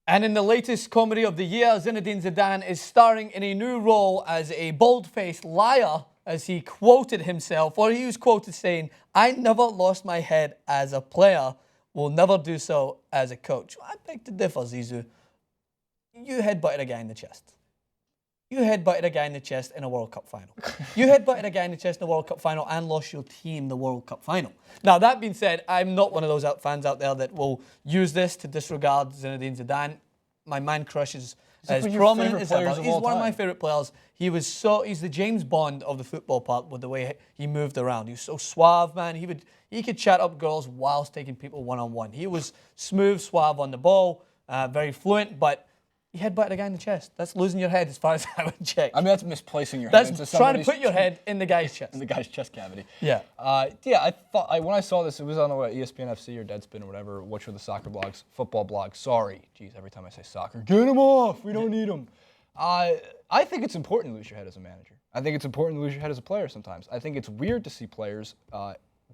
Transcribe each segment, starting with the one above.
And in the latest comedy of the year, Zinedine Zidane is starring in a new role as a bald-faced liar, as he quoted himself, or he was quoted saying, "I never lost my head as a player, will never do so as a coach." I beg to differ, Zizou. You headbutted a guy in the chest. You headbutted a guy in the chest in a World Cup final. You headbutted a guy in the chest in a World Cup final and lost your team the World Cup final. Now, that being said, I'm not one of those fans out there that will use this to disregard Zinedine Zidane. My man crush is as prominent as ever. He's one of my favourite players. He's the James Bond of the football part with the way he moved around. He was so suave, man. He could chat up girls whilst taking people one-on-one. He was smooth, suave on the ball, very fluent, but you headbutt a guy in the chest. That's losing your head as far as I would check. I mean, that's misplacing your head. That's trying to put your head in the guy's chest. In the guy's chest cavity. Yeah. I thought when I saw this, it was on ESPN FC or Deadspin or whatever, which were the soccer blogs, football blogs. Sorry. Jeez, every time I say soccer, get him off. We don't need him. I think it's important to lose your head as a manager. I think it's important to lose your head as a player sometimes. I think it's weird to see players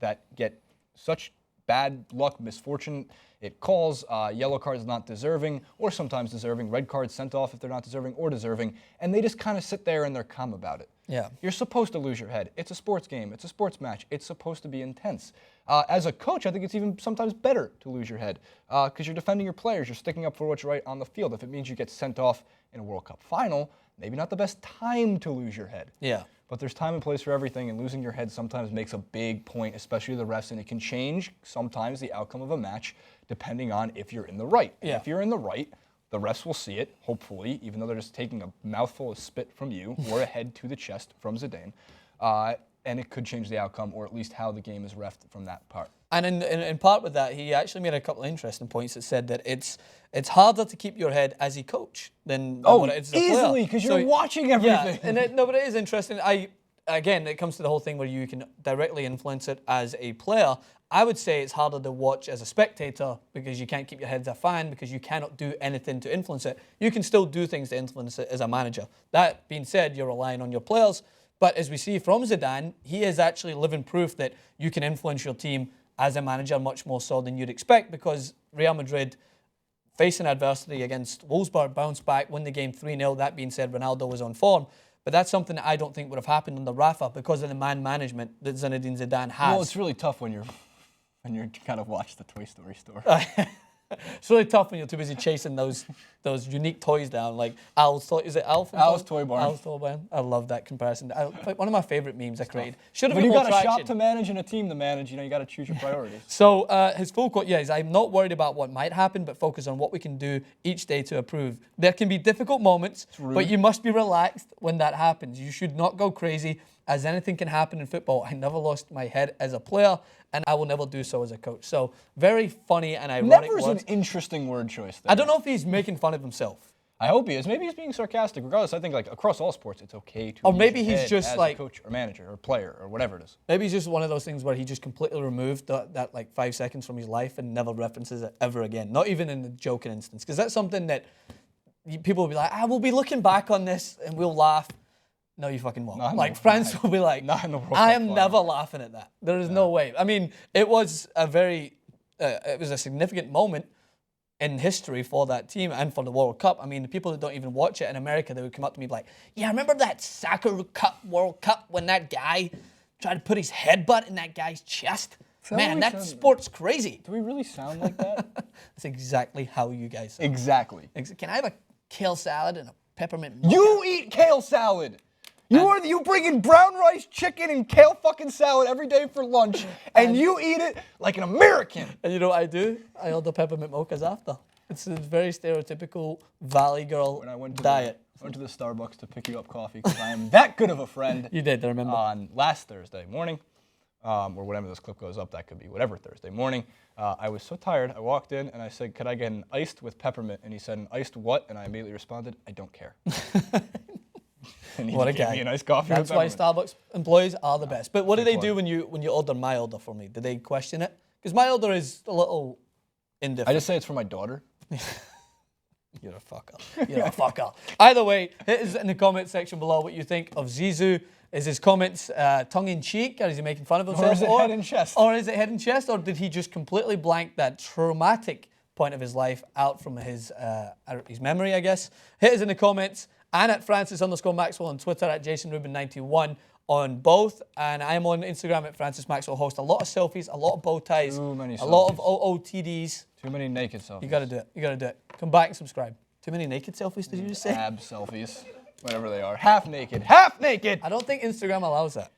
that get such bad luck, misfortune. It calls yellow cards not deserving, or sometimes deserving, red cards sent off if they're not deserving or deserving, and they just kind of sit there and they're calm about it. Yeah. You're supposed to lose your head. It's a sports game. It's a sports match. It's supposed to be intense. As a coach, I think it's even sometimes better to lose your head because you're defending your players. You're sticking up for what's right on the field. If it means you get sent off in a World Cup final, maybe not the best time to lose your head. Yeah. But there's time and place for everything, and losing your head sometimes makes a big point, especially the refs, and it can change sometimes the outcome of a match depending on if you're in the right. Yeah. If you're in the right, the refs will see it, hopefully, even though they're just taking a mouthful of spit from you or a head to the chest from Zidane, and it could change the outcome or at least how the game is reffed from that part. And in part with that, he actually made a couple of interesting points that said that it's harder to keep your head as a coach than what it is as a player. Easily, because you're watching everything. Yeah, but it is interesting. Again, it comes to the whole thing where you can directly influence it as a player. I would say it's harder to watch as a spectator because you can't keep your head as a fan because you cannot do anything to influence it. You can still do things to influence it as a manager. That being said, you're relying on your players. But as we see from Zidane, he is actually living proof that you can influence your team as a manager much more so than you'd expect, because Real Madrid, facing adversity against Wolfsburg, bounced back, win the game 3-0. That being said, Ronaldo was on form. But that's something that I don't think would have happened under Rafa because of the man management that Zinedine Zidane has. Well, it's really tough when you're kind of watch the Toy Story store. It's really tough when you're too busy chasing those unique toys down, like Al's toy. Is it Alf? Al's Toy Barn. Al's Toy Barn. I love that comparison. One of my favorite memes I created. Should have When been you more got traction. a shop to manage and a team to manage, you got to choose your priorities. So his full quote, is I'm not worried about what might happen, but focus on what we can do each day to improve. There can be difficult moments, but you must be relaxed when that happens. You should not go crazy, as anything can happen in football. I never lost my head as a player, and I will never do so as a coach. So very funny and ironic Never's words. an interesting word choice there. I don't know if he's making fun of himself. I hope he is. Maybe he's being sarcastic. Regardless, I think across all sports, it's okay to. Or use maybe your he's head just as like a coach or manager or player or whatever it is. Maybe it's just one of those things where he just completely removed that 5 seconds from his life and never references it ever again. Not even in the joking instance, because that's something that people will be like, we'll be looking back on this and we'll laugh. No, you fucking won't. France will be like, I am never laughing at that. There is no way. I mean, it was a significant moment in history for that team and for the World Cup. I mean, the people that don't even watch it in America, they would come up to me like, yeah, remember that soccer cup, World Cup, when that guy tried to put his headbutt in that guy's chest? Man, that sport's crazy. Do we really sound like that? That's exactly how you guys sound. Exactly. Can I have a kale salad and a peppermint mocha? You eat kale salad. You bring in brown rice, chicken, and kale fucking salad every day for lunch, and you eat it like an American. And you know what I do? I order peppermint mochas after. It's a very stereotypical Valley Girl diet. I went to the Starbucks to pick you up coffee because I am that good of a friend. You did, I remember. On last Thursday morning, or whenever this clip goes up, that could be whatever Thursday morning. I was so tired, I walked in and I said, could I get an iced with peppermint? And he said, an iced what? And I immediately responded, I don't care. What a guy. Me a nice coffee. That's why Starbucks employees are the best. But what do they do when you order my order for me? Do they question it? Because my order is a little indifferent. I just say it's for my daughter. You're a fucker. You're a fucker. Either way, hit us in the comment section below what you think of Zizou. Is his comments tongue-in-cheek, or is he making fun of himself? Or is it head and chest? Or is it head and chest, or did he just completely blank that traumatic point of his life out from his memory, I guess. Hit us in the comments, and at Francis_Maxwell on Twitter, at JasonRubin91 on both. And I'm on Instagram at Francis Maxwell Host. A lot of selfies, a lot of bow ties, a lot of OOTDs. Too many naked selfies. You got to do it. You got to do it. Come back and subscribe. Too many naked selfies, did you just say? Ab selfies. Whatever they are. Half naked. Half naked! I don't think Instagram allows that.